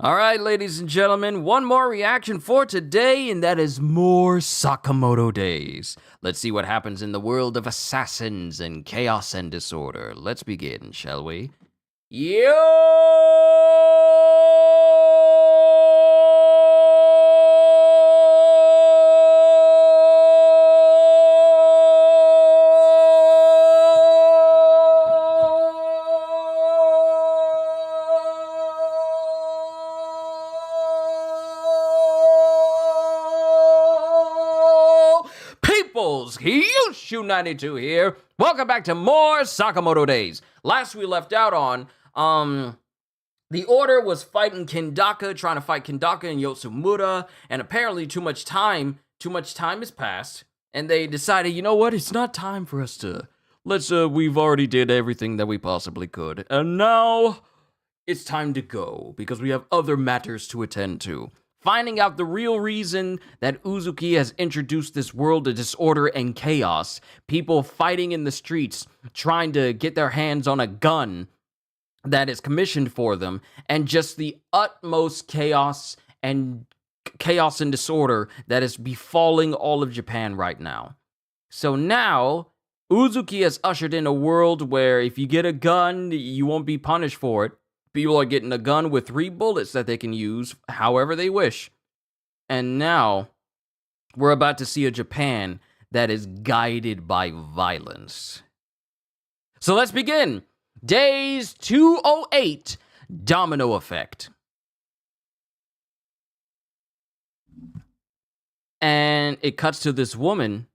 All right, ladies and gentlemen, one more reaction for today, and that is more Sakamoto days. Let's see what happens in the world of assassins and chaos and disorder. Let's begin, shall we? Yo! Peoples, Qushu 92 here. Welcome back to more Sakamoto days. Last we left out on, the Order was fighting Kendaka, trying to fight Kendaka and Yotsumura, and apparently too much time has passed, and they decided, you know what, it's not time for us to, we've already did everything that we possibly could, and now it's time to go, because we have other matters to attend to. Finding out the real reason that Uzuki has introduced this world of disorder and chaos, people fighting in the streets, trying to get their hands on a gun that is commissioned for them, and just the utmost chaos and disorder that is befalling all of Japan right now. So now, Uzuki has ushered in a world where if you get a gun, you won't be punished for it. People are getting a gun with 3 bullets that they can use however they wish. And now, we're about to see a Japan that is guided by violence. So let's begin. Days 208, Domino Effect. And it cuts to this woman.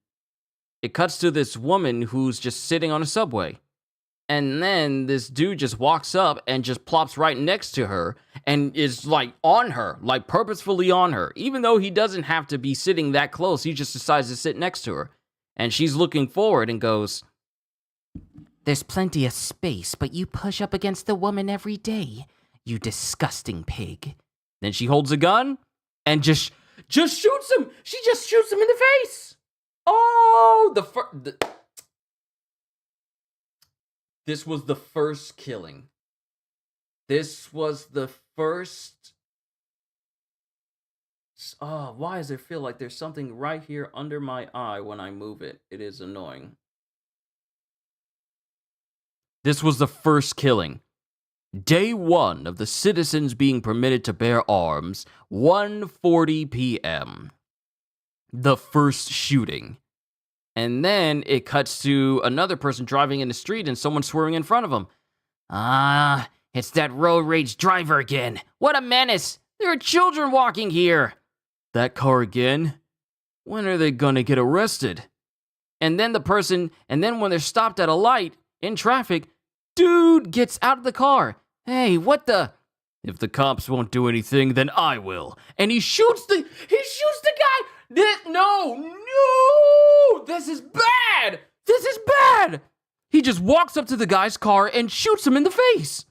It cuts to this woman who's just sitting on a subway. And then this dude just walks up and just plops right next to her and is like on her, like purposefully on her. Even though he doesn't have to be sitting that close, he just decides to sit next to her. And she's looking forward and goes, "There's plenty of space, but you push up against the woman every day, you disgusting pig." Then she holds a gun and just shoots him. She just shoots him in the face. Oh, this was the first killing. This was the first... Oh, why does it feel like there's something right here under my eye when I move it? It is annoying. This was the first killing. Day 1 of the citizens being permitted to bear arms, 1:40 p.m. The first shooting. And then it cuts to another person driving in the street and someone swerving in front of him. It's that road rage driver again. What a menace. There are children walking here. That car again? When are they gonna get arrested? And then when they're stopped at a light in traffic, dude gets out of the car. Hey, what the? If the cops won't do anything, then I will. And he shoots the guy. No, this is bad. This is bad. He just walks up to the guy's car and shoots him in the face.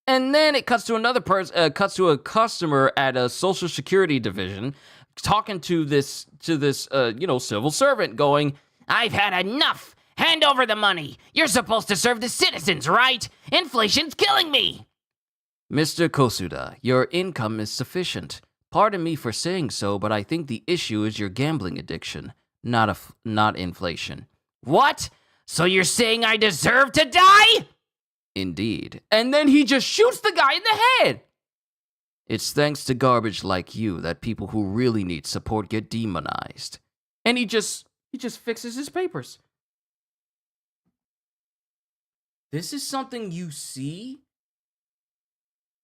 And then it cuts to another person, cuts to a customer at a social security division, talking to this civil servant, going, "I've had enough. Hand over the money. You're supposed to serve the citizens, right? Inflation's killing me." "Mr. Kosuda, your income is sufficient. Pardon me for saying so, but I think the issue is your gambling addiction, not inflation." "What? So you're saying I deserve to die?" "Indeed." And then he just shoots the guy in the head. "It's thanks to garbage like you that people who really need support get demonized." And he just fixes his papers. This is something you see.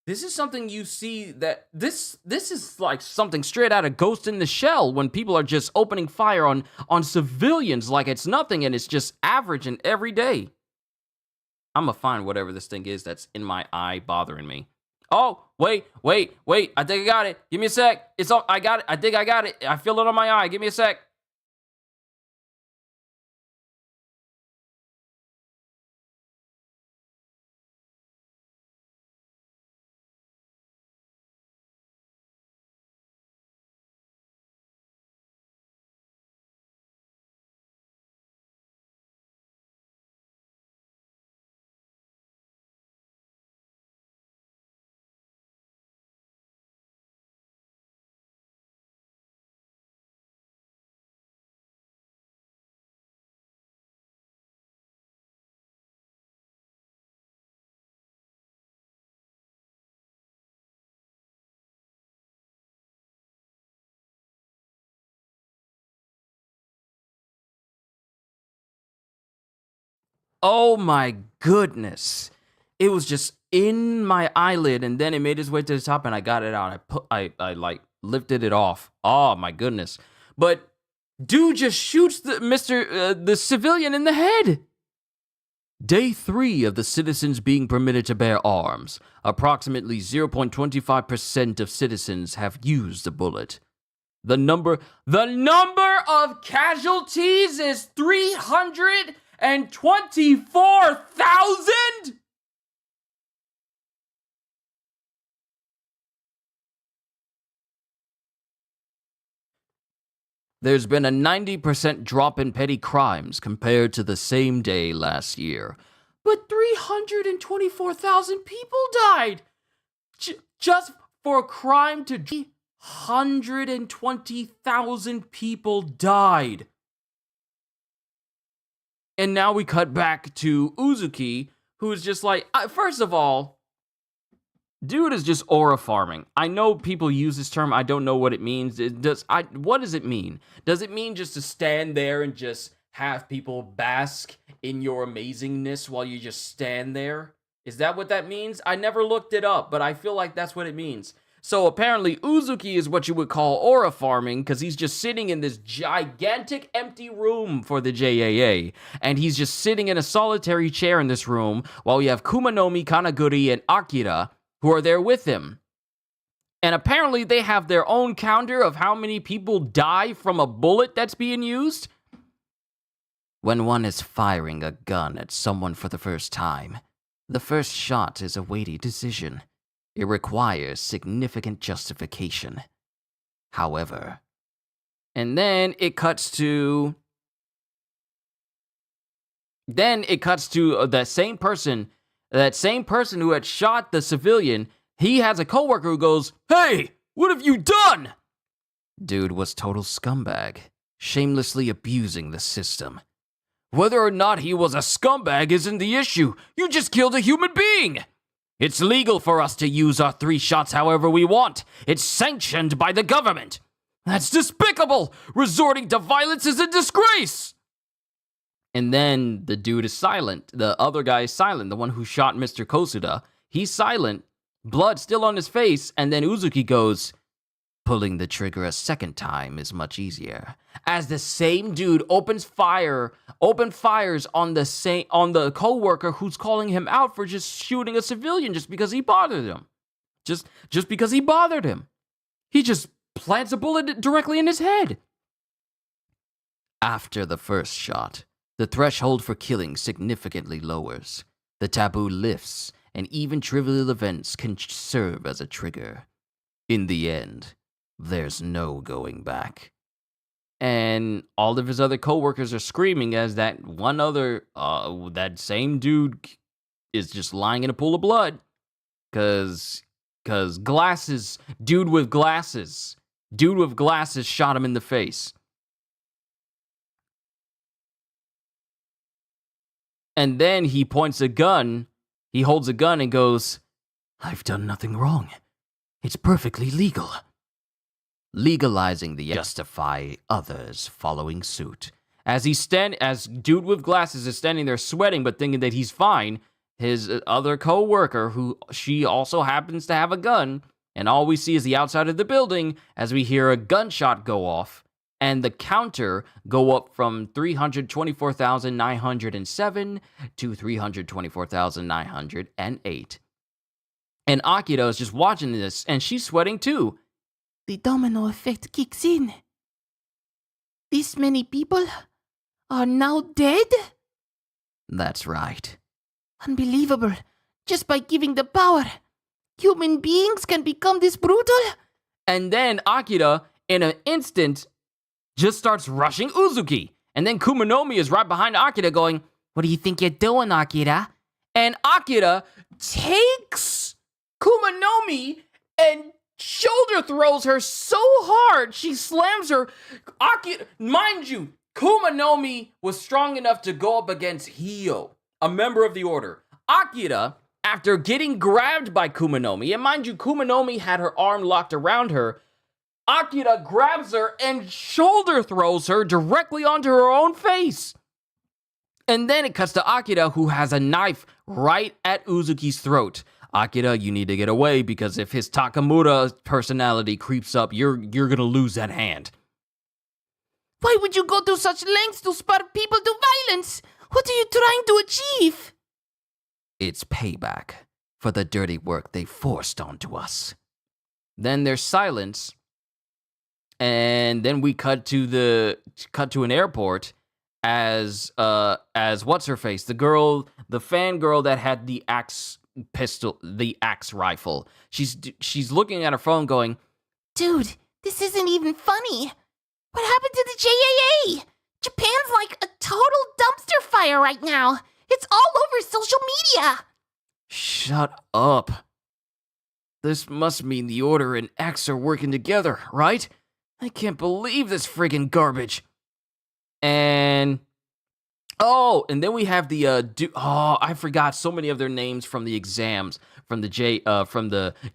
This is something you see that this is like something straight out of Ghost in the Shell, when people are just opening fire on civilians like it's nothing and it's just average and everyday. I'm gonna find whatever this thing is that's in my eye bothering me. Oh, wait. I think I got it. Give me a sec. I got it. I think I got it. I feel it on my eye. Give me a sec. Oh my goodness. It was just in my eyelid, and then it made its way to the top, and I got it out. I like lifted it off. Oh my goodness. But dude just shoots the civilian in the head. Day 3 of the citizens being permitted to bear arms. Approximately 0.25% of citizens have used a bullet. The number of casualties is 324,000? There's been a 90% drop in petty crimes compared to the same day last year. But 324,000 people died! Just for a crime to... 120,000 people died. And now we cut back to Uzuki, who's just like... first of all, dude is just aura farming. I know people use this term. I don't know what it means. What does it mean? Does it mean just to stand there and just have people bask in your amazingness while you just stand there? Is that what that means? I never looked it up, but I feel like that's what it means. So apparently Uzuki is what you would call aura farming, because he's just sitting in this gigantic empty room for the JAA. And he's just sitting in a solitary chair in this room while you have Kumanomi, Kanaguri, and Akira, who are there with him. And apparently they have their own counter of how many people die from a bullet that's being used. When one is firing a gun at someone for the first time, the first shot is a weighty decision. It requires significant justification. However, and then it cuts to that same person who had shot the civilian. He has a coworker who goes, "Hey, what have you done?" Dude was total scumbag, shamelessly abusing the system. Whether or not he was a scumbag isn't the issue. You just killed a human being. It's legal for us to use our 3 shots however we want. It's sanctioned by the government. That's despicable. Resorting to violence is a disgrace. And then the dude is silent. The other guy is silent. The one who shot Mr. Kosuda. He's silent. Blood still on his face. And then Uzuki goes, "Pulling the trigger a second time is much easier." As the same dude opened fires on the coworker who's calling him out for just shooting a civilian just because he bothered him. Just because he bothered him. He just plants a bullet directly in his head. After the first shot, the threshold for killing significantly lowers. The taboo lifts, and even trivial events can serve as a trigger. In the end, there's no going back. And all of his other coworkers are screaming as that same dude is just lying in a pool of blood. Cause glasses, dude with glasses shot him in the face. And then he holds a gun and goes, "I've done nothing wrong. It's perfectly legal." Legalizing the justify others following suit. As dude with glasses is standing there sweating but thinking that he's fine, his other co-worker, who she also happens to have a gun, and all we see is the outside of the building as we hear a gunshot go off, and the counter go up from 324,907 to 324,908. And Akira is just watching this, and she's sweating too. The domino effect kicks in. This many people are now dead? That's right. Unbelievable. Just by giving the power, human beings can become this brutal? And then Akira, in an instant, just starts rushing Uzuki. And then Kumanomi is right behind Akira going, "What do you think you're doing, Akira?" And Akira takes Kumanomi and shoulder throws her so hard, she slams her. Akira, mind you, Kumanomi was strong enough to go up against Hio, a member of the Order. Akira, after getting grabbed by Kumanomi, and mind you, Kumanomi had her arm locked around her, Akira grabs her and shoulder throws her directly onto her own face. And then it cuts to Akira, who has a knife right at Uzuki's throat. Akira, you need to get away, because if his Takamura personality creeps up, you're gonna lose that hand. Why would you go to such lengths to spur people to violence? What are you trying to achieve? It's payback for the dirty work they forced onto us. Then there's silence, and then we cut to an airport as what's her face, the fangirl that had the axe rifle. She's looking at her phone, going, "Dude, this isn't even funny. What happened to the JAA? Japan's like a total dumpster fire right now. It's all over social media." "Shut up. This must mean the Order and X are working together, right? I can't believe this friggin' garbage." And then we have the I forgot so many of their names from the exams, from the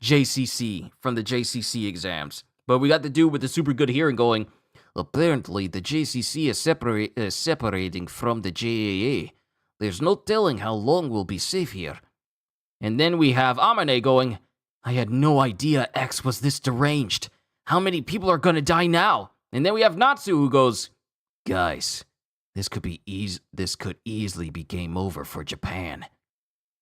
JCC exams. But we got the dude with the super good hearing going, "Apparently the JCC is separating from the JAA. There's no telling how long we'll be safe here." And then we have Amane going, "I had no idea X was this deranged. How many people are gonna die now?" And then we have Natsu, who goes, "Guys, this could easily be game over for Japan.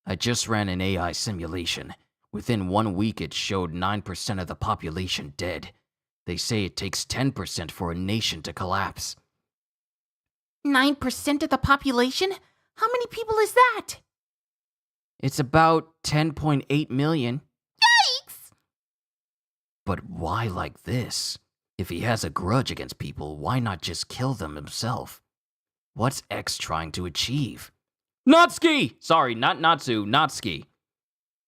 I just ran an AI simulation. Within 1 week, it showed 9% of the population dead. They say it takes 10% for a nation to collapse." 9% of the population? How many people is that? "It's about 10.8 million. Yikes! "But why like this? If he has a grudge against people, why not just kill them himself? What's X trying to achieve?" Natsuki! Sorry, not Natsu, Natsuki.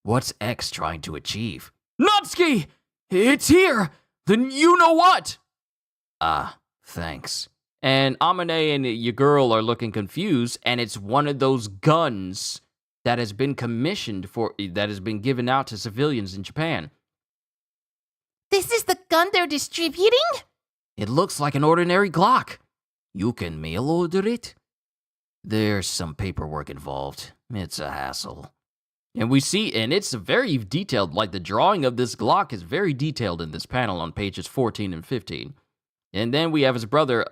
"What's X trying to achieve?" "Natsuki! It's here! Then you know what!" "Ah, thanks." And Amane and your girl are looking confused, and it's one of those guns that has been given out to civilians in Japan. This is the gun they're distributing? "It looks like an ordinary Glock. You can mail order it." "There's some paperwork involved. It's a hassle." And we see, and it's very detailed, like the drawing of this Glock is very detailed in this panel on pages 14 and 15. And then we have his brother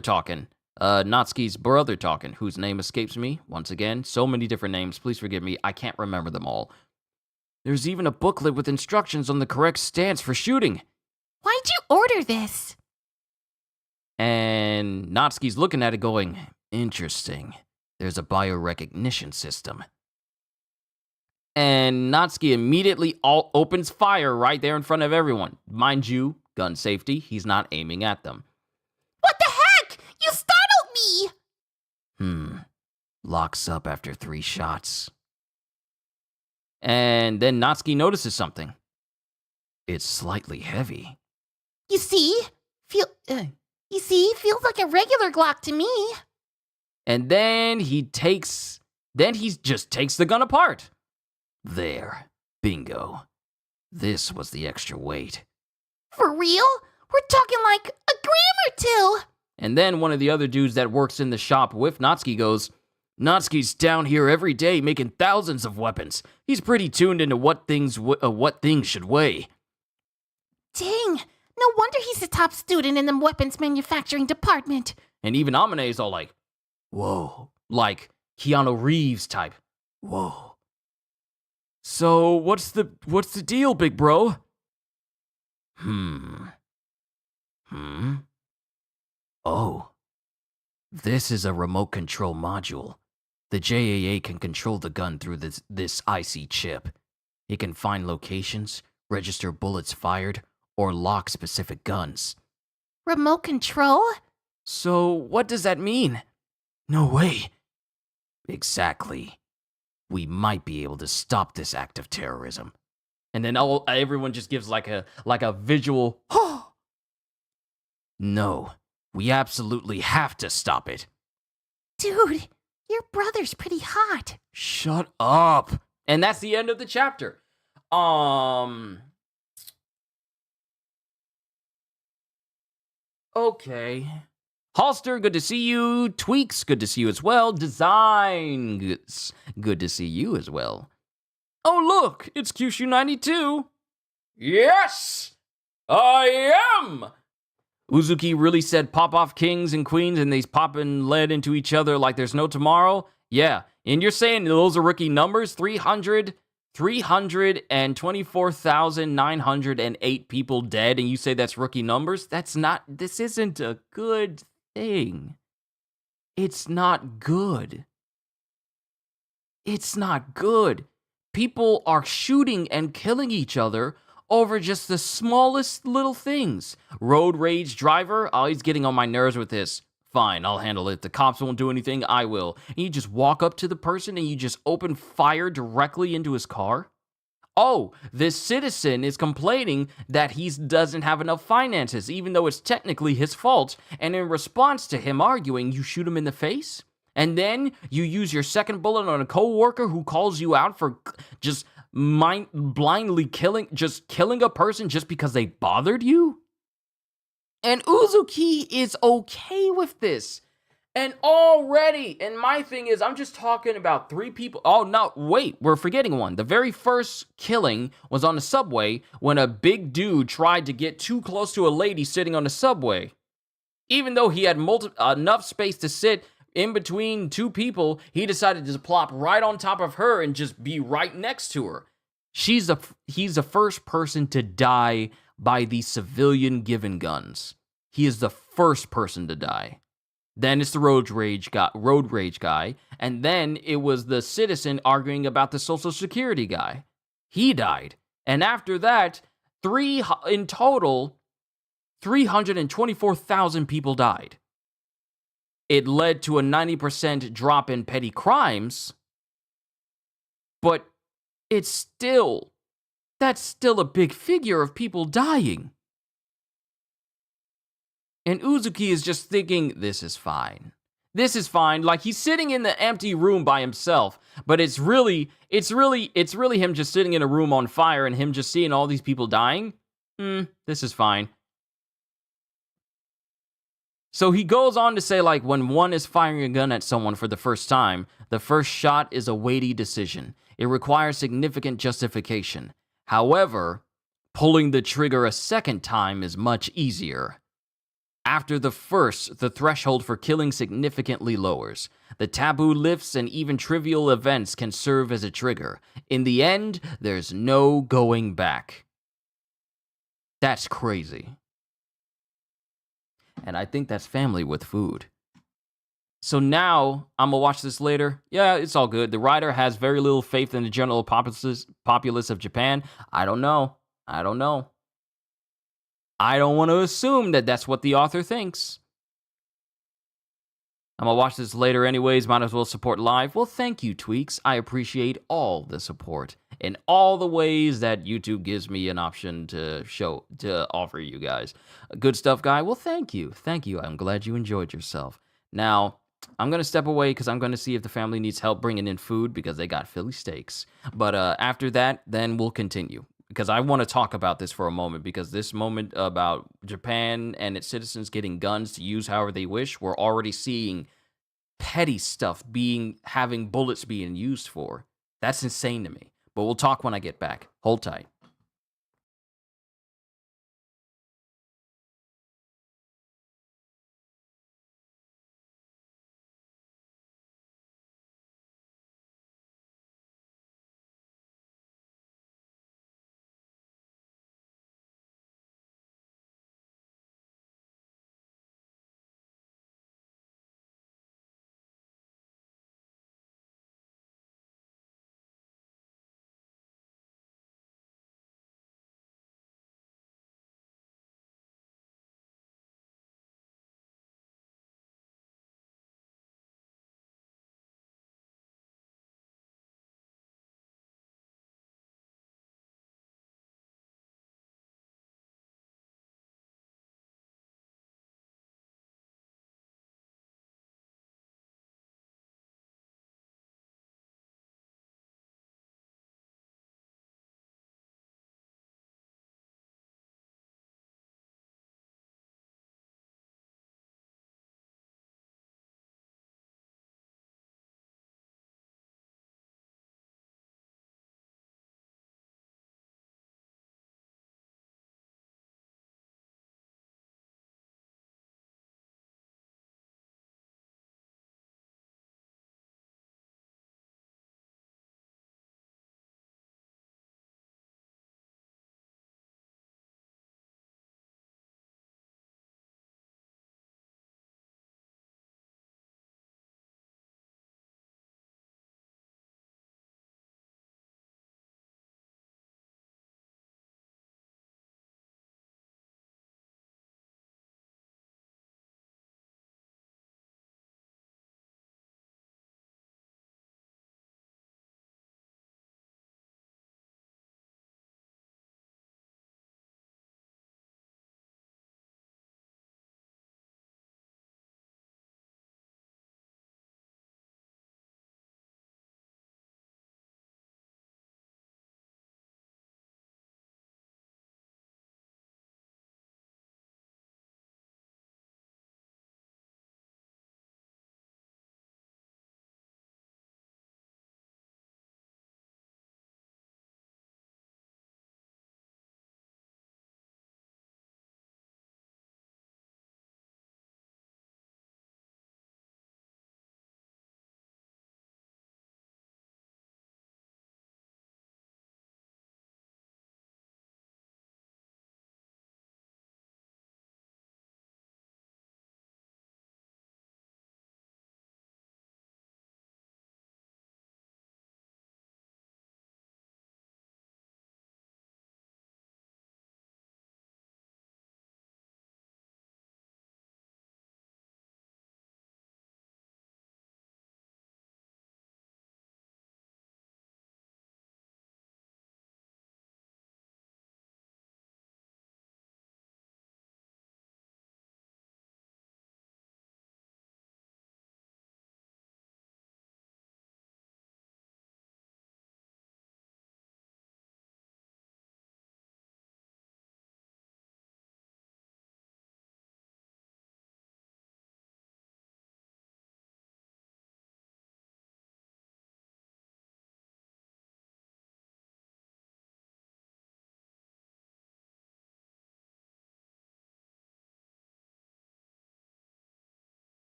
talking, Natsuki's brother talking, whose name escapes me, once again. So many different names, please forgive me, I can't remember them all. "There's even a booklet with instructions on the correct stance for shooting." Why'd you order this? And Natsuki's looking at it going, "Interesting. There's a biorecognition system." And Natsuki immediately opens fire right there in front of everyone. Mind you, gun safety, he's not aiming at them. What the heck? You startled me! Locks up after 3 shots. And then Natsuki notices something. It's slightly heavy. You see? Feels like a regular Glock to me. And then he just takes the gun apart. There. Bingo. This was the extra weight. For real? We're talking like a gram or 2. And then one of the other dudes that works in the shop with Natsuki goes, "Natsuki's down here every day making thousands of weapons. He's pretty tuned into what things should weigh." Dang, no wonder he's the top student in the weapons manufacturing department. And even Amane is all like, "Whoa," like Keanu Reeves type. "Whoa. So what's the deal, big bro?" Oh, this is a remote control module. The JAA can control the gun through this IC chip. It can find locations, register bullets fired, or lock specific guns. Remote control? So what does that mean? No way. Exactly. We might be able to stop this act of terrorism. And then everyone just gives like a visual, No, we absolutely have to stop it. Dude, your brother's pretty hot. Shut up. And that's the end of the chapter. Okay. Halster, good to see you. Tweaks, good to see you as well. Designs, good to see you as well. Oh, look, it's Qushu 92. Yes, I am. Uzuki really said pop off kings and queens and they's popping lead into each other like there's no tomorrow? Yeah, and you're saying those are rookie numbers? 324,908 people dead, and you say that's rookie numbers? This isn't a good thing. It's not good. It's not good. People are shooting and killing each other over just the smallest little things. Road rage driver, oh, he's getting on my nerves with this. Fine, I'll handle it. The cops won't do anything, I will. And you just walk up to the person and you just open fire directly into his car? Oh, this citizen is complaining that he doesn't have enough finances, even though it's technically his fault. And in response to him arguing, you shoot him in the face? And then you use your second bullet on a coworker who calls you out for just blindly killing a person just because they bothered you? And Uzuki is okay with this. And my thing is, I'm just talking about 3 people. Oh, no, wait, we're forgetting one. The very first killing was on the subway when a big dude tried to get too close to a lady sitting on the subway. Even though he had enough space to sit in between 2 people, he decided to plop right on top of her and just be right next to her. He's the first person to die by the civilian given guns. He is the first person to die. Then it's the road rage guy, and then it was the citizen arguing about the Social Security guy. He died. And after that, in total, 324,000 people died. It led to a 90% drop in petty crimes, but that's still a big figure of people dying. And Uzuki is just thinking, this is fine. This is fine. Like, he's sitting in the empty room by himself, but it's really him just sitting in a room on fire and him just seeing all these people dying. This is fine. So he goes on to say, like, when one is firing a gun at someone for the first time, the first shot is a weighty decision. It requires significant justification. However, pulling the trigger a second time is much easier. After the first, the threshold for killing significantly lowers. The taboo lifts and even trivial events can serve as a trigger. In the end, there's no going back. That's crazy. And I think that's family with food. So now, I'm gonna watch this later. Yeah, it's all good. The writer has very little faith in the general populace of Japan. I don't know. I don't want to assume that that's what the author thinks. I'm going to watch this later anyways, might as well support live. Well, thank you, Tweaks. I appreciate all the support in all the ways that YouTube gives me an option to offer you guys. Good stuff, guy. Well, thank you. I'm glad you enjoyed yourself. Now, I'm going to step away because I'm going to see if the family needs help bringing in food because they got Philly steaks. But after that, then we'll continue. Because I want to talk about this for a moment, because this moment about Japan and its citizens getting guns to use however they wish, we're already seeing petty stuff having bullets being used for. That's insane to me. But we'll talk when I get back. Hold tight.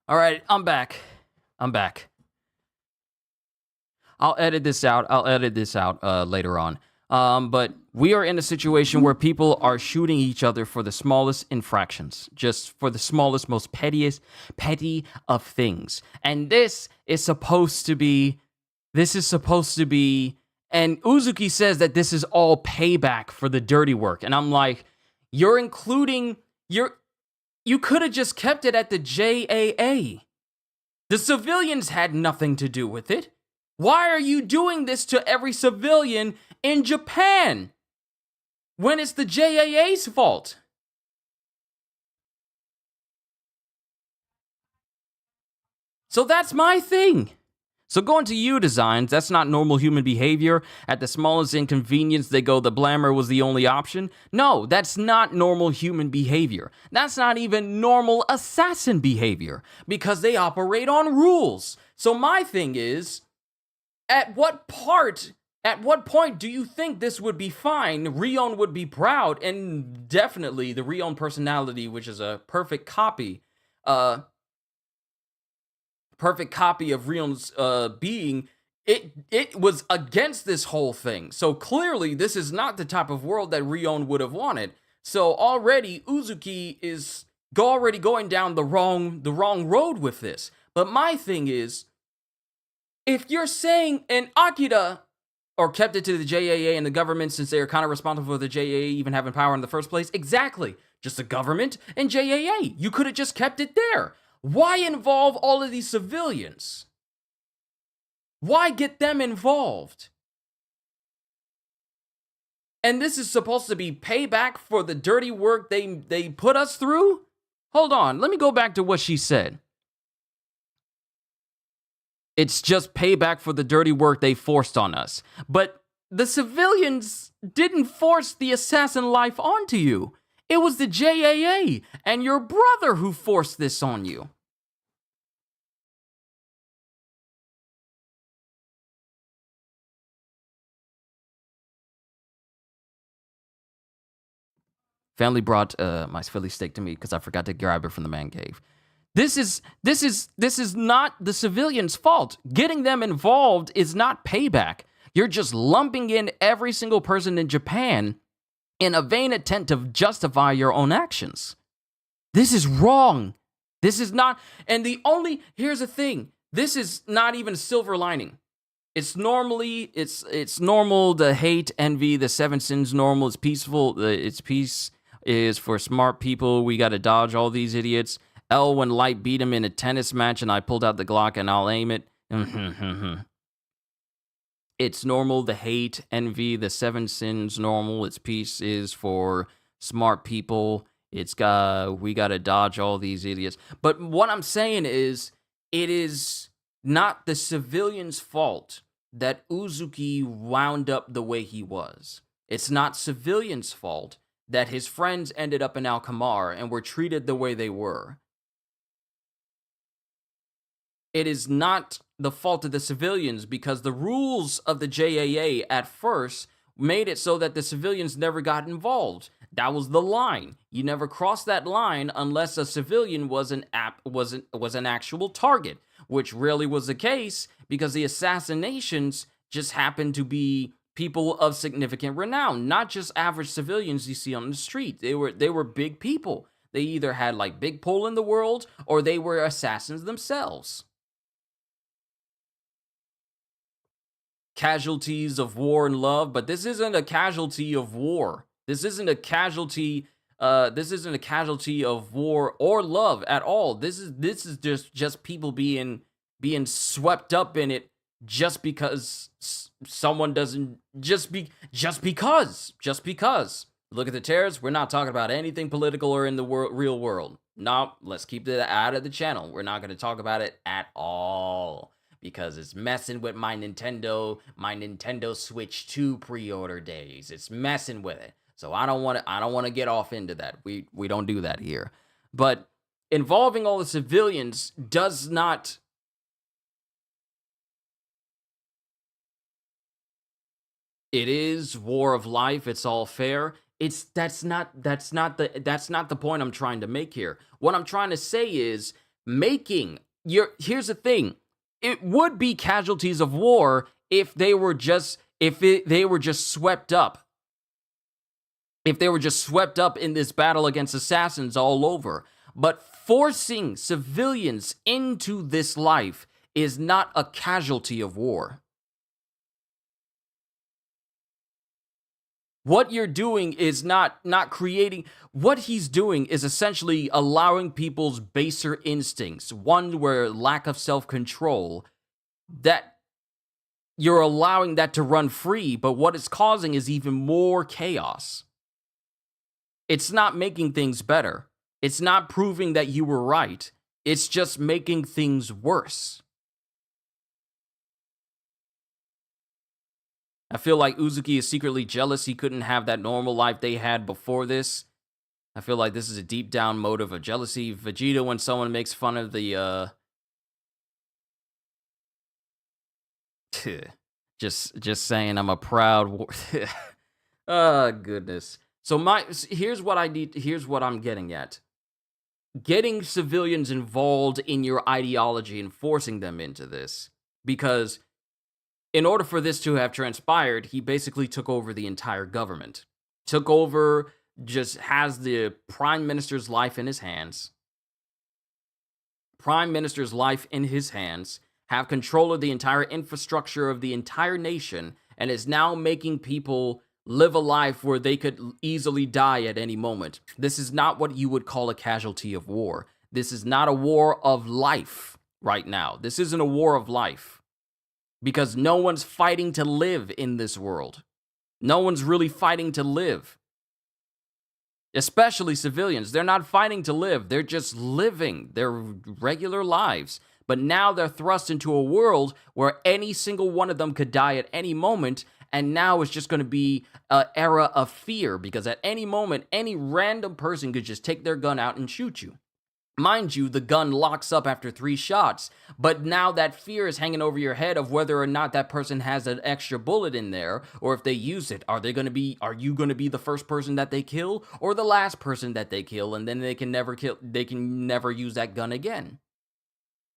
All right, I'm back. I'm back. I'll edit this out later on. But we are in a situation where people are shooting each other for the smallest infractions, just for the smallest, most petty of things. And this is supposed to be, and Uzuki says that this is all payback for the dirty work. And I'm like, you could have just kept it at the JAA. The civilians had nothing to do with it. Why are you doing this to every civilian in Japan when it's the JAA's fault? So that's my thing. So going to you designs, that's not normal human behavior. At the smallest inconvenience, they go, the blamer was the only option. No, that's not normal human behavior. That's not even normal assassin behavior because they operate on rules. So my thing is, at what point do you think this would be fine? Rion would be proud, and definitely the Rion personality, which is a perfect copy of Rion's being, it was against this whole thing. So clearly, this is not the type of world that Rion would have wanted. So already, Uzuki is already going down the wrong road with this. But my thing is, if you're saying, and Akira, or kept it to the JAA and the government since they are kind of responsible for the JAA even having power in the first place, exactly, just the government and JAA. You could have just kept it there. Why involve all of these civilians? Why get them involved? And this is supposed to be payback for the dirty work they put us through? Hold on, let me go back to what she said. It's just payback for the dirty work they forced on us. But the civilians didn't force the assassin life onto you. It was the JAA and your brother who forced this on you. Family brought my Philly steak to me because I forgot to grab it from the man cave. This is not the civilians' fault. Getting them involved is not payback. You're just lumping in every single person in Japan in a vain attempt to justify your own actions. This is wrong. This is not, and here's the thing. This is not even a silver lining. It's normal, the hate, envy, the seven sins normal, it's peaceful, it's peace is for smart people, we gotta dodge all these idiots. When Light beat him in a tennis match and I pulled out the Glock and I'll aim it. It's normal, the hate, envy, the seven sins normal, its peace is for smart people. We gotta dodge all these idiots. But what I'm saying is, it is not the civilians' fault that Uzuki wound up the way he was. It's not civilians' fault that his friends ended up in Alkamar and were treated the way they were. It is not the fault of the civilians because the rules of the JAA at first made it so that the civilians never got involved. That was the line. You never crossed that line unless a civilian was an actual target, which rarely was the case because the assassinations just happened to be people of significant renown, not just average civilians you see on the street. They were big people. They either had like big pull in the world or they were assassins themselves. Casualties of war and love, but this isn't a casualty of war. This isn't a casualty of war or love at all. This is just people being swept up in it just because someone doesn't just because. Look at the terrorists. We're not talking about anything political or in the real world. No, let's keep that out of the channel. We're not going to talk about it at all because it's messing with my Nintendo Switch 2 pre-order days. It's messing with it. So I don't want to get off into that. We don't do that here. But involving all the civilians does not It is war of life. It's all fair. That's not the point I'm trying to make here. What I'm trying to say is Here's the thing. It would be casualties of war if they were just swept up. If they were just swept up in this battle against assassins all over. But forcing civilians into this life is not a casualty of war. What you're doing is not creating. What he's doing is essentially allowing people's baser instincts, one where lack of self-control, that you're allowing that to run free, but what it's causing is even more chaos. It's not making things better. It's not proving that you were right. It's just making things worse. I feel like Uzuki is secretly jealous he couldn't have that normal life they had before this. I feel like this is a deep down motive of jealousy. Vegeta, when someone makes fun of the, just saying I'm a proud oh, goodness. So here's what I'm getting at. Getting civilians involved in your ideology and forcing them into this. Because in order for this to have transpired, he basically took over the entire government. Took over, just has the prime minister's life in his hands. Prime minister's life in his hands. Have control of the entire infrastructure of the entire nation. And is now making people live a life where they could easily die at any moment. This is not what you would call a casualty of war. This is not a war of life right now. This isn't a war of life. Because no one's fighting to live in this world. No one's really fighting to live. Especially civilians. They're not fighting to live. They're just living their regular lives. But now they're thrust into a world where any single one of them could die at any moment. And now it's just going to be an era of fear. Because at any moment, any random person could just take their gun out and shoot you. Mind you, the gun locks up after 3 shots, but now that fear is hanging over your head of whether or not that person has an extra bullet in there, or if they use it, are you going to be the first person that they kill, or the last person that they kill, and then they can never use that gun again.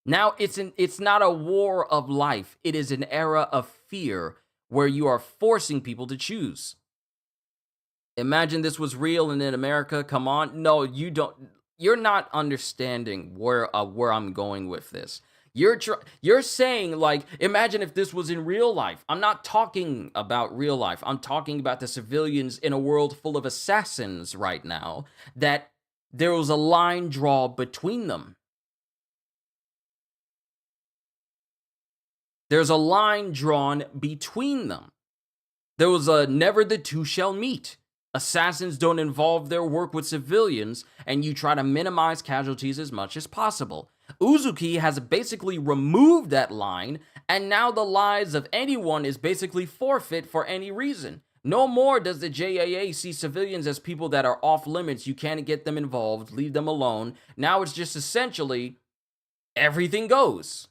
Now, it's not a war of life, it is an era of fear, where you are forcing people to choose. Imagine this was real and in America, come on, no, you don't. You're not understanding where I'm going with this. You're saying, like, imagine if this was in real life. I'm not talking about real life. I'm talking about the civilians in a world full of assassins right now, that there was a line drawn between them. There's a line drawn between them. There was a never the two shall meet. Assassins don't involve their work with civilians, and you try to minimize casualties as much as possible. Uzuki has basically removed that line, and now the lives of anyone is basically forfeit for any reason. No more does the JAA see civilians as people that are off limits. You can't get them involved, leave them alone. Now it's just essentially everything goes.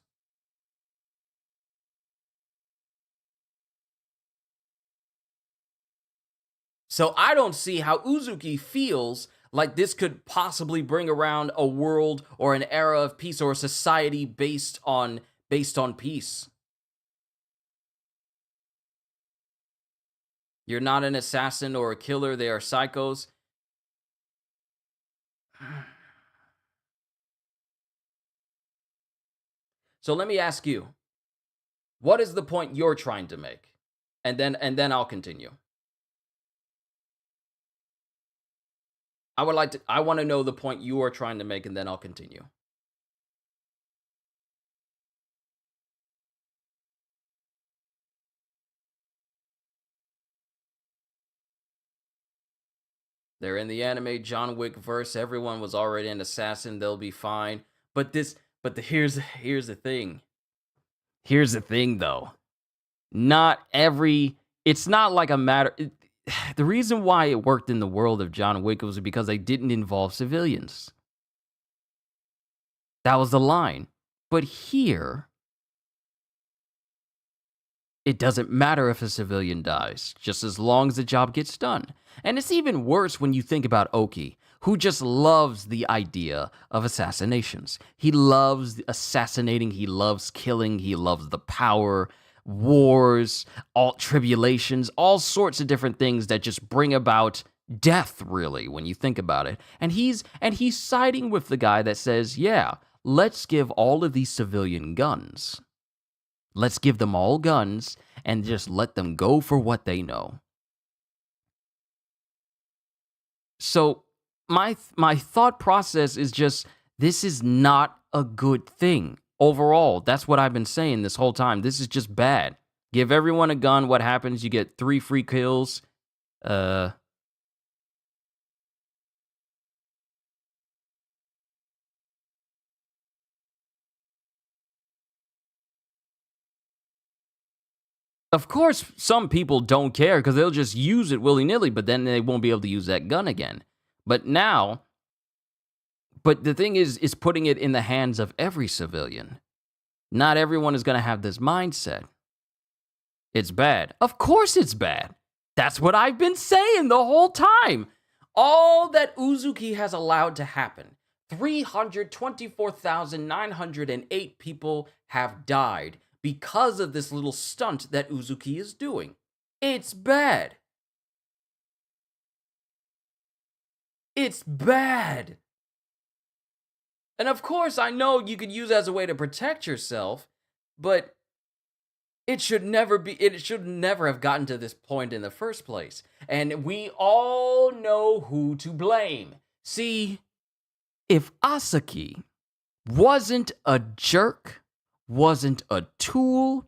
So I don't see how Uzuki feels like this could possibly bring around a world or an era of peace or a society based on peace. You're not an assassin or a killer, they are psychos. So let me ask you, what is the point you're trying to make? And then I'll continue. I want to know the point you are trying to make, and then I'll continue. They're in the anime John Wick verse. Everyone was already an assassin. They'll be fine. Here's the thing. Here's the thing, though. It's not like a matter. The reason why it worked in the world of John Wick was because they didn't involve civilians. That was the line. But here, it doesn't matter if a civilian dies, just as long as the job gets done. And it's even worse when you think about Oki, who just loves the idea of assassinations. He loves assassinating, he loves killing, he loves the power, wars, all tribulations, all sorts of different things that just bring about death, really, when you think about it. And he's siding with the guy that says, yeah, let's give all of these civilian guns. Let's give them all guns and just let them go for what they know. So my thought process is just, this is not a good thing overall. That's what I've been saying this whole time. This is just bad. Give everyone a gun. What happens? You get 3 free kills. Of course, some people don't care because they'll just use it willy-nilly, but then they won't be able to use that gun again. But the thing is putting it in the hands of every civilian. Not everyone is going to have this mindset. It's bad. Of course it's bad. That's what I've been saying the whole time. All that Uzuki has allowed to happen. 324,908 people have died because of this little stunt that Uzuki is doing. It's bad. It's bad. And of course, I know you could use it as a way to protect yourself, but it should never have gotten to this point in the first place. And we all know who to blame. See, if Asaki wasn't a jerk, wasn't a tool,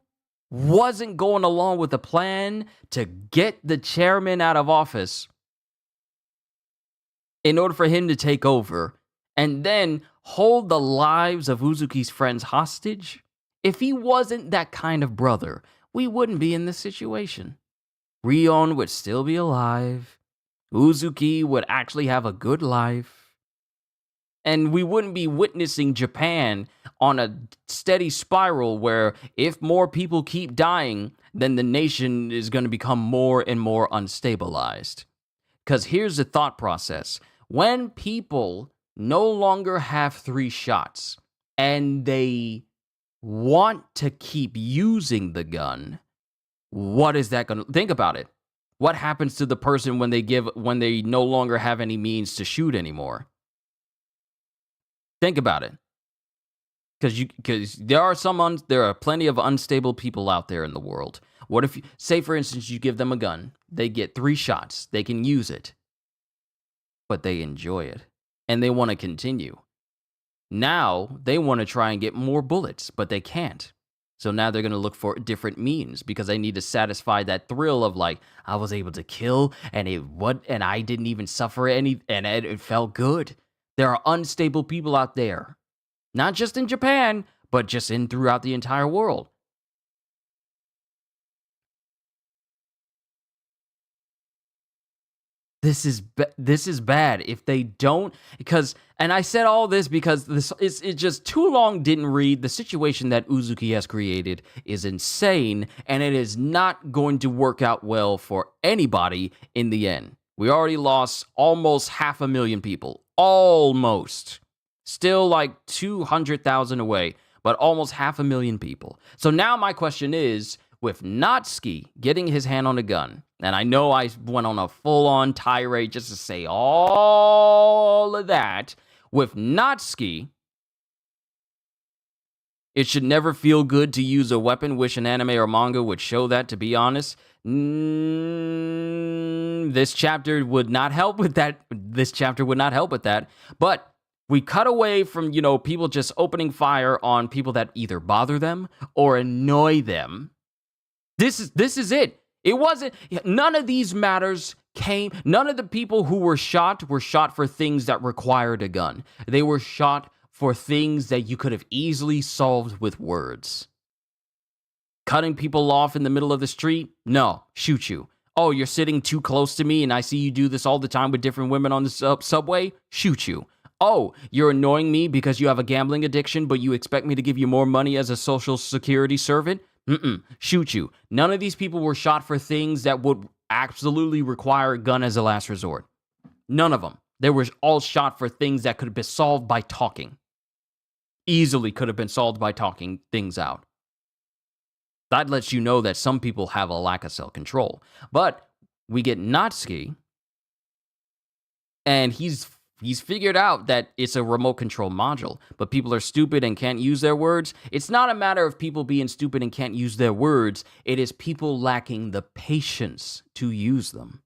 wasn't going along with a plan to get the chairman out of office in order for him to take over and then hold the lives of Uzuki's friends hostage, if he wasn't that kind of brother, we wouldn't be in this situation. Rion would still be alive. Uzuki would actually have a good life. And we wouldn't be witnessing Japan on a steady spiral where if more people keep dying, then the nation is going to become more and more unstabilized. Because here's the thought process. When people no longer have 3 shots and they want to keep using the gun, what is that going to... Think about it. What happens to the person when they no longer have any means to shoot anymore? Think about it, because there are plenty of unstable people out there in the world. What if, say for instance, you give them a gun, they get 3 shots, they can use it, but they enjoy it, and they want to continue. Now, they want to try and get more bullets, but they can't. So now they're going to look for different means, because they need to satisfy that thrill of like, I was able to kill, and I didn't even suffer any, and it felt good. There are unstable people out there, not just in Japan, but just throughout the entire world. This is bad if they don't, and I said all this because it just too long didn't read. The situation that Uzuki has created is insane, and it is not going to work out well for anybody in the end. We already lost almost 500,000 people. Almost. Still like 200,000 away, but almost 500,000 people. So now my question is, with Natsuki getting his hand on a gun, and I know I went on a full-on tirade just to say all of that, with Natsuki, it should never feel good to use a weapon. Wish an anime or manga would show that, to be honest. This chapter would not help with that. But we cut away from, people just opening fire on people that either bother them or annoy them. This is it. It wasn't, none of these matters none of the people who were shot for things that required a gun. They were shot for things that you could have easily solved with words. Cutting people off in the middle of the street? No, shoot you. Oh, you're sitting too close to me and I see you do this all the time with different women on the subway? Shoot you. Oh, you're annoying me because you have a gambling addiction, but you expect me to give you more money as a social security servant? Shoot you. None of these people were shot for things that would absolutely require a gun as a last resort. None of them. They were all shot for things that could have been solved by talking. Easily could have been solved by talking things out. That lets you know that some people have a lack of self-control. But we get Natsuki, and he's figured out that it's a remote control module, but people are stupid and can't use their words. It's not a matter of people being stupid and can't use their words. It is people lacking the patience to use them.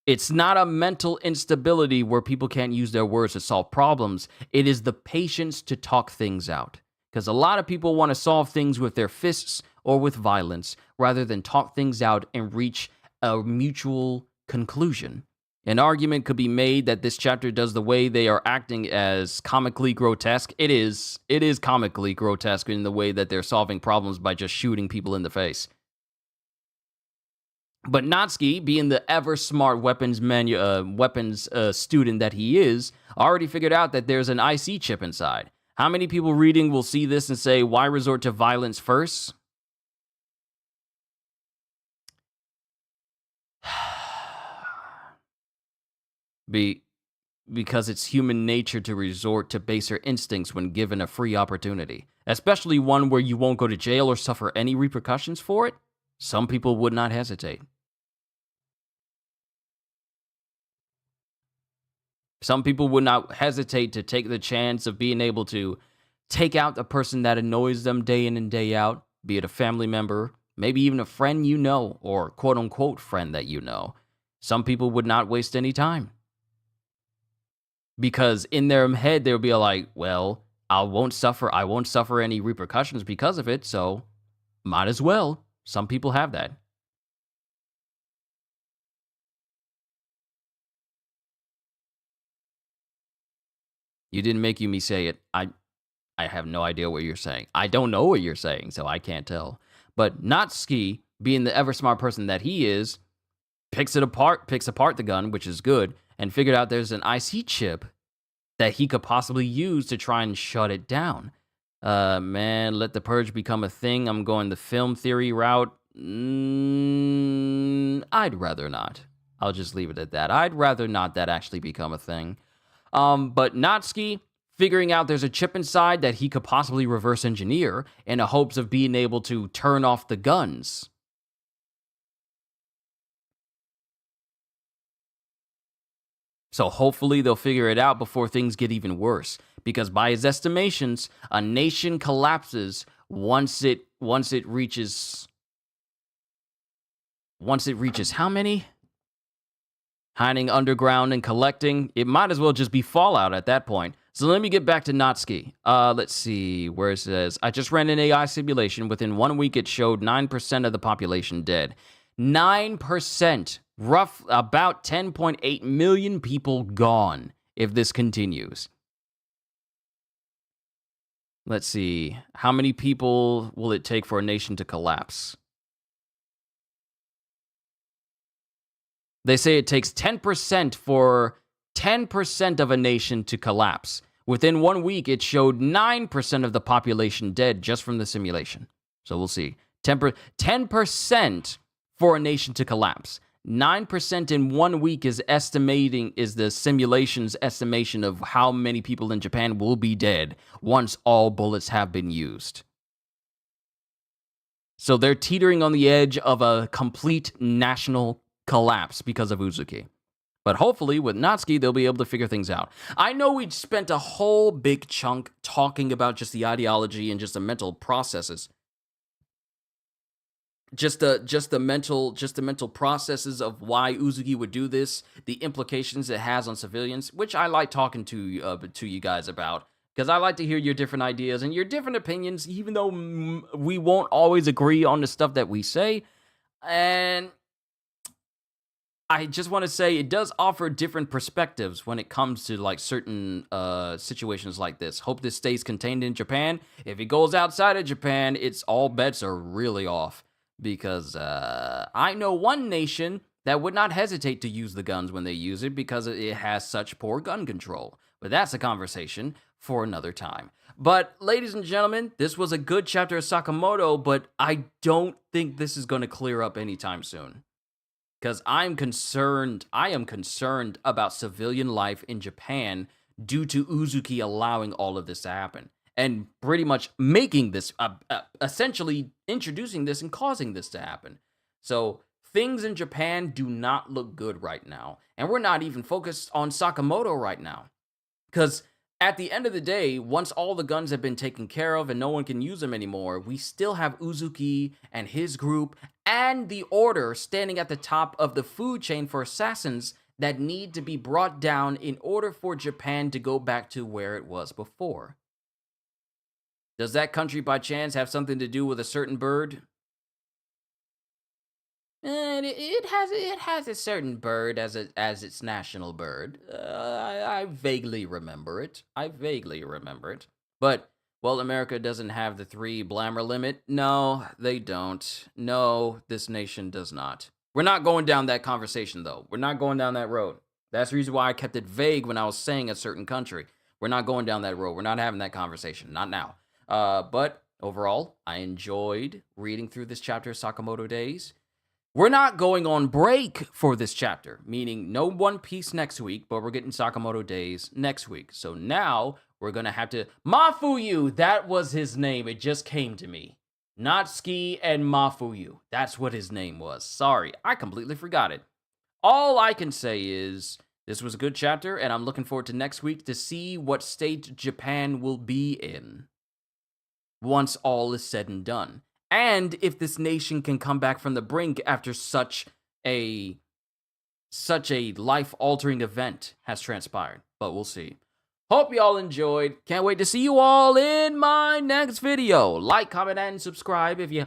It's not a mental instability where people can't use their words to solve problems. It is the patience to talk things out. Because a lot of people want to solve things with their fists or with violence rather than talk things out and reach a mutual conclusion. An argument could be made that this chapter does the way they are acting as comically grotesque. It is comically grotesque in the way that they're solving problems by just shooting people in the face. But Natsuki, being the ever-smart weapons student that he is, already figured out that there's an IC chip inside. How many people reading will see this and say, why resort to violence first? Because it's human nature to resort to baser instincts when given a free opportunity, especially one where you won't go to jail or suffer any repercussions for it. Some people would not hesitate. Some people would not hesitate to take the chance of being able to take out the person that annoys them day in and day out, be it a family member, maybe even a friend you know, or quote-unquote friend that you know. Some people would not waste any time. Because in their head, they'll be like, well, I won't suffer any repercussions because of it, so might as well. Some people have that. You didn't make me say it. I have no idea what you're saying. I don't know what you're saying, so I can't tell. But Natsuki, being the ever-smart person that he is, picks apart the gun, which is good, and figured out there's an IC chip that he could possibly use to try and shut it down. Man, let the purge become a thing. I'm going the film theory route. I'd rather not. I'll just leave it at that. I'd rather not that actually become a thing. But Natsuki, figuring out there's a chip inside that he could possibly reverse engineer in the hopes of being able to turn off the guns. So hopefully they'll figure it out before things get even worse. Because by his estimations, a nation collapses once it reaches how many? Hiding underground and collecting. It might as well just be Fallout at that point. So let me get back to Natsuki. Let's see where it says, I just ran an AI simulation. Within 1 week, it showed 9% of the population dead. 9%. Rough, about 10.8 million people gone if this continues. Let's see. How many people will it take for a nation to collapse? They say it takes 10% for 10% of a nation to collapse. Within 1 week, it showed 9% of the population dead just from the simulation. So we'll see. 10% for a nation to collapse. 9% in 1 week is the simulation's estimation of how many people in Japan will be dead once all bullets have been used. So they're teetering on the edge of a complete national collapse because of Uzuki. But hopefully with Natsuki, they'll be able to figure things out. I know we spent a whole big chunk talking about just the ideology and just the mental processes. Just the mental processes of why Uzuki would do this, the implications it has on civilians, which I like talking to you guys about, because I like to hear your different ideas and your different opinions, even though we won't always agree on the stuff that we say. And I just want to say it does offer different perspectives when it comes to like certain situations like this. Hope this stays contained in Japan. If it goes outside of Japan, it's all bets are really off. Because I know one nation that would not hesitate to use the guns when they use it because it has such poor gun control. But that's a conversation for another time. But ladies and gentlemen, this was a good chapter of Sakamoto, but I don't think this is going to clear up anytime soon. because I am concerned about civilian life in Japan due to Uzuki allowing all of this to happen and pretty much making this, essentially introducing this and causing this to happen. So things in Japan do not look good right now. And we're not even focused on Sakamoto right now. Because at the end of the day, once all the guns have been taken care of and no one can use them anymore, we still have Uzuki and his group and the Order standing at the top of the food chain for assassins that need to be brought down in order for Japan to go back to where it was before. Does that country by chance have something to do with a certain bird? It has a certain bird as its national bird. I vaguely remember it. But, well, America doesn't have the 3 blammer limit. No, they don't. No, this nation does not. We're not going down that conversation, though. We're not going down that road. That's the reason why I kept it vague when I was saying a certain country. We're not going down that road. We're not having that conversation. Not now. But overall, I enjoyed reading through this chapter of Sakamoto Days. We're not going on break for this chapter, meaning no One Piece next week, but we're getting Sakamoto Days next week. So now we're going to have to... Mafuyu, that was his name. It just came to me. Natsuki and Mafuyu. That's what his name was. Sorry, I completely forgot it. All I can say is this was a good chapter, and I'm looking forward to next week to see what state Japan will be in once all is said and done. And if this nation can come back from the brink after such a life-altering event has transpired. But we'll see. Hope y'all enjoyed. Can't wait to see you all in my next video. Like, comment, and subscribe if you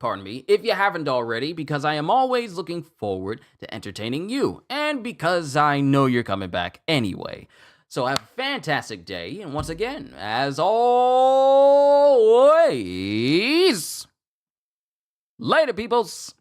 haven't already, because I am always looking forward to entertaining you, and because I know you're coming back anyway. So have a fantastic day, and once again, as always, later, peoples!